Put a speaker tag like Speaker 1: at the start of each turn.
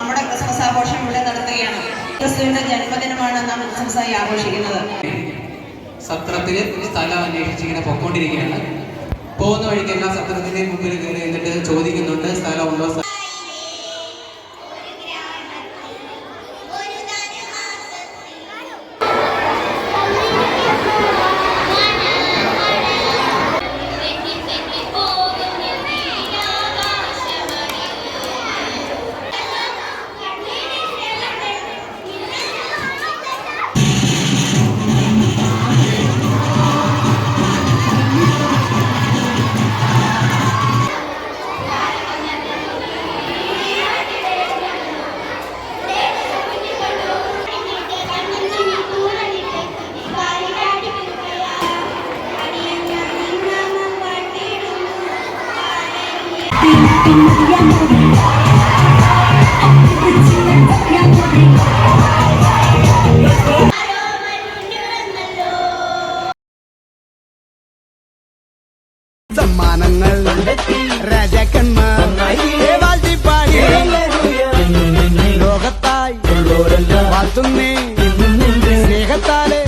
Speaker 1: നമ്മുടെ ക്രിസ്മസ് ആഘോഷം ഇവിടെ നടത്തുകയാണ്. ക്രിസ്തുവിന്റെ ജന്മദിനമാണ് നാം ക്രിസ്മസായി ആഘോഷിക്കുന്നത്.
Speaker 2: സത്രത്തില് സ്ഥലം അന്വേഷിച്ച് ഇങ്ങനെ പൊക്കോണ്ടിരിക്കുകയാണ്. പോകുന്ന വഴിക്ക് എല്ലാ സത്രത്തിന്റെയും മുമ്പിൽ കയറി എന്നിട്ട് ചോദിക്കുന്നുണ്ട് സ്ഥലമുണ്ടോ.
Speaker 3: സമ്മാനങ്ങൾ രാജാക്കന്മാർ വാഴ്ത്തിപ്പാടി ലോകത്തായി വാഴ്ത്തുന്നേ സ്നേഹത്താലെ